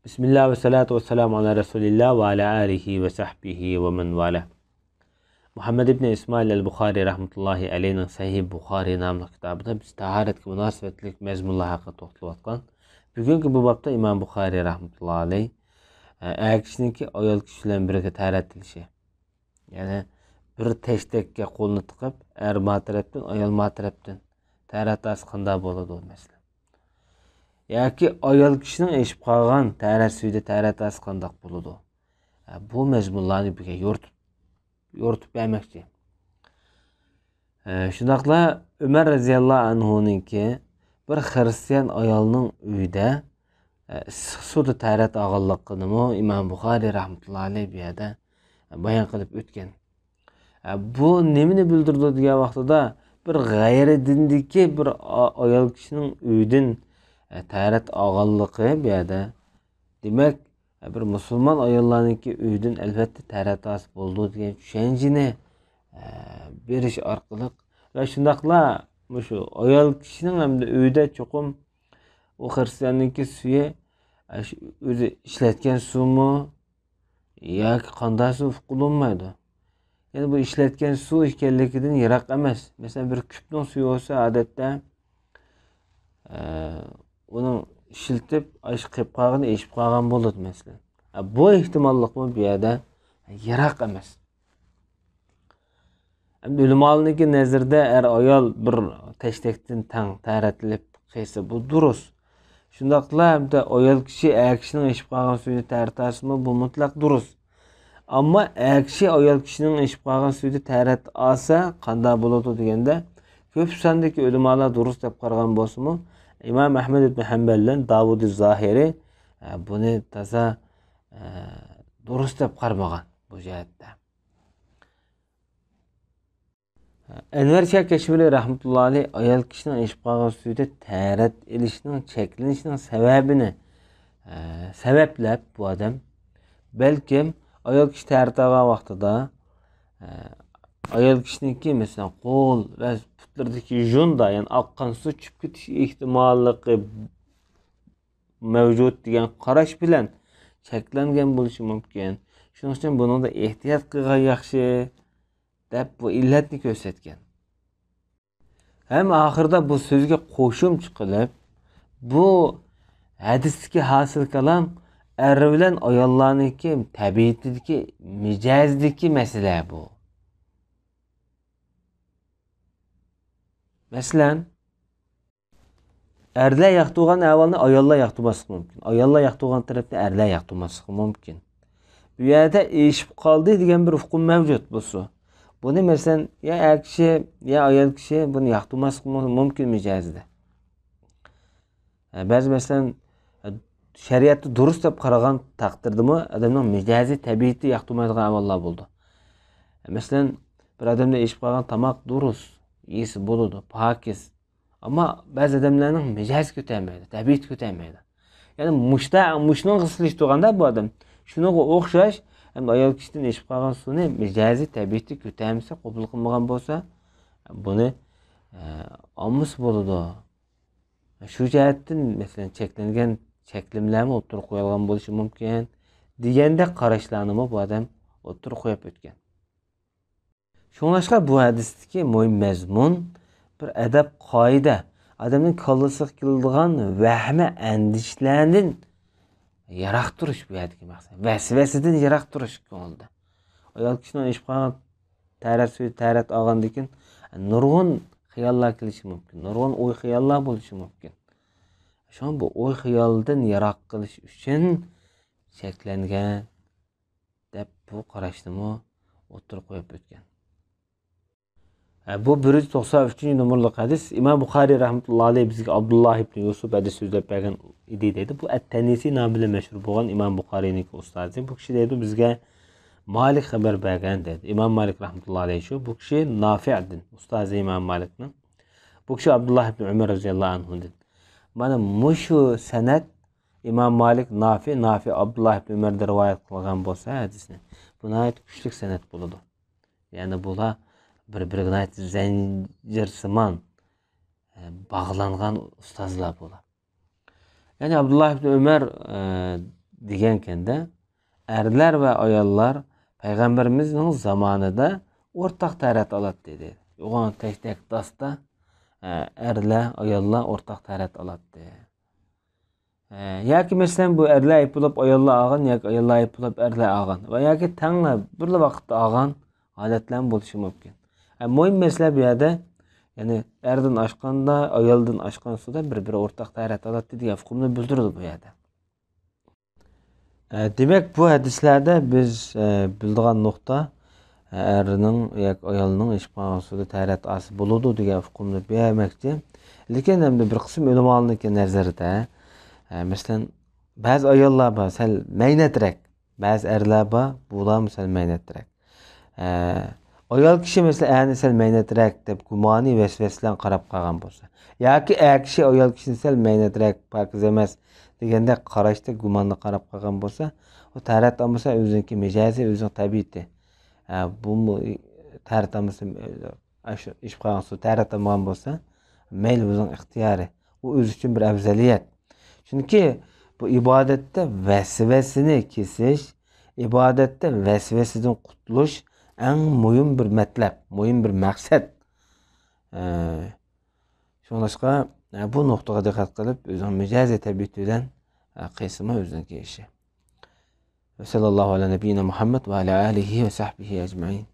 Bismillah ve salatu ve selamu ala Resulillah ve ala alihi ve sahbihi ve men vala. Muhammed ibn İsmail el-Bukhari rahmetullahi aleyhinin Sahih Bukhari namlı kitabında biz taharetki münasebetlik mezmunlar hakkında to'xtalib atkan. Bugünkü bu babda İmam Bukhari rahmetullahi aleyh er kishiniki ayol kishi bilan birga taharetilishi. Yani bir teştekке qo'lni tiqib, er ma tarafdan, ayol ma tarafdan taharetasi qanday bo'ladi o mesele. Yoki ayol kishining eshib qolgan taharat suyida taharatasi qanday bo'ladi? Bu mezmunlarni birga yoritib bermoqchi. Shundaqla Umar roziyallohu anhuninki bir Hristiyan ayolning uyida issiq suvda taharat olganligini Imom Buxoriy rahmatullohi alayhi bu yerda bayon qilib o'tgan. Bu nimani bildirdi degan vaqtida bir g'ayri dindagi bir ayol kishining uydan taharat olganligi bu yerda demak bir musulmon ayollarniki uydan albatta taharatasi bo'ldi degan tushunchani berish orqali va shundaqla shu ayol kishining hamda uyda cho'qim u xristiyanniki suvi o'zi ishlatgan suvmi yoki qanday suv qilinmaydi. Yani bu ishlatgan suv ekanligidan yiroq emas. Masalan bir kupning suvi bo'lsa odatda uni ishiltib ash qilib qolgan, eshib qolgan bo'ladi masalan. Bu ehtimollikmi bu yerda yiroq emas. Ulamolarning nazarida er ayol bir tashdekdan tang taharatlanib qilsa bu durust. Shundaqla hamda ayol kishi er kishining eshib qolgan suvini taharatlasimi bu mutlaq durust. Ammo er kishi ayol kishining eshib qolgan suvida taharat olsa qanday bo'ladi deganda ko'p sondagi ulamolar durust deb qaragan bo'lsa-mu, İmam Ahmed ibn Hanbal'dan Davud-i Zahiri bunu taza durust deb qaramagan bu jihatda. Enver Shah Kashmiri rahmetullahi alayh ayol kishining eshib qolgan suvida taharat elishining cheklanishining sababini sabablab bu odam balkim ayol kishi taharat olgan vaqtida ayol kishiniki mesela qo'l va putlardagi junda yani oqqan suv chiqib ketish ehtimolligi mavjud degan qarash bilan cheklangan bo'lishi mumkin. Shuning uchun buningda ehtiyot qilgan yaxshi deb bu illatni ko'rsatgan. Ham oxirida bu so'zga qo'shimcha qilib bu hadisga hosil kalam er bilan ayollarniki tabiatidagi mijozdagi masala bu. Masalan, erlar yaqtırgan avvalni ayollar yaqtırmasligi mumkin. Ayollar yaqtırgan tarafda erlar yaqtırmasligi mumkin. Bu yerda eshib qoldi degan bir hukm mavjud bo'lsa, buni masalan ya er kishi ya ayol kishi buni yaqtırmasligi mumkin mijozda. Ba'zi masalan shariatni durust deb qaragan taqdirdami odamning mijozi tabiati yaqtırmaydigan amallar bo'ldi. Masalan, bir odamda eshib qolgan tamoq durust iyisi bo'ladi, pokiz. Ammo ba'zi odamlarning mijozi ko'tarmaydi, tabiati ko'tarmaydi. Ya'ni mushning g'islish turganda bu odam shunga o'xshash ham ayol kishidan eshib qolgan suvni mijozi tabiati ko'tarmasa, qabul qilmagan bo'lsa, buni omus bo'ladi. Shu jihatdan masalan cheklangan cheklimlarni o'tirib qo'yilgan bo'lishi mumkin deganda qarashlarni bu odam o'tirib qo'yib o'tgan. Shunlashqa bu hadisdagi muhim mazmun bir adab qoida. Adamning kallasiga keladigan vahmi andishlardan yiroq turish bu yerdagi maqsad. Vasvasidan yiroq turish ko'ngilda. Ayol kishining eshib qolgan taharat olgandan keyin nurg'un xayollar kelishi mumkin. Nurg'un o'y xayollar bo'lishi mumkin. Shu bu o'y xayoldan yiroq qilish uchun cheklangan deb bu qarashni o'tirib qo'yib o'tgan. Bu 193 numaralı hadis İmam Buxoriy rahmetullahi alayh bizga Abdullah ibn Yusuf hadis so'zlab bergan edi deydi. Bu At-Tanisi nomi bilan mashhur bo'lgan Imam Buxoriyning ustozi. Bu kishi deydi bizga Malik xabar bergan dedi. İmam Malik rahmetullahi alayh shu. Bu kishi Nafi'din, ustozi İmam Malikning. Bu kishi Abdullah ibn Umar roziyallohu anhu dedi. Mana mushu sanad İmam Malik Nafi Abdullah ibn Umardan rivoyat qilgan bo'lsa hadisni. Bu nihoyat kuchli sanad bo'ladi. Ya'ni bular bir-biriga zanjirsimon bağlangan ustozlar bo'lar. Yani Abdullah ibn Umar degenkende erler ve ayollar Peygamberimizin zamanında ortak taharet alat dedi. Oğan tek tek dasta erler ayollar ortak taharet alat dedi. Yaki mesela bu erler ayıp bulup ayollar ağan, yaki ayollar ayıp bulup erler ağan. Ve yaki tanla bir vakitte ağan aletlen buluşu mümkün. Muhim mesele bir yerde yani erden aşkanda, ayoldan aşkan suda bir ortak taharet alat dedi. Yafkumunu bildirdi bu yerde. Demek bu hadislerde biz bildiğin nokta erinin yak ayolunun işbağın suda taharet ası buludu diye hükümünü vermekti. Lekin hem de bir kısım ulamalarının ki nazarda mesela bazı ayollar var sel meynetrek, bazı erler var bular mesela meynetrek. Ayol kişi mesela yani sel meynetrek deb gumani vesveslen qarab qalgan bolsa yoki kişi ayol kişini sel meynetrek pakiz emas degende qarashda gumanni qarab qalgan bolsa o taharat olmasa o'ziniki mijazi o'zining tabiati bu taharat olmasa ish qilgan suv taharat olmagan bolsa mayli o'zining ixtiyori u o'zi uchun bir afzaliyat. Chunki bu ibodetde vesvesini kesish, ibodetde vesvesidan qutulish en mühim bir metlep, mühim bir maksat. Şunlaşqa bu noktaga dikkat kılıp özün mijazi tabiatiden kısmı özünki işi. Ve sallallahu ala nebiyyina Muhammed ve ala alihi ve sahbihi ecmaîn.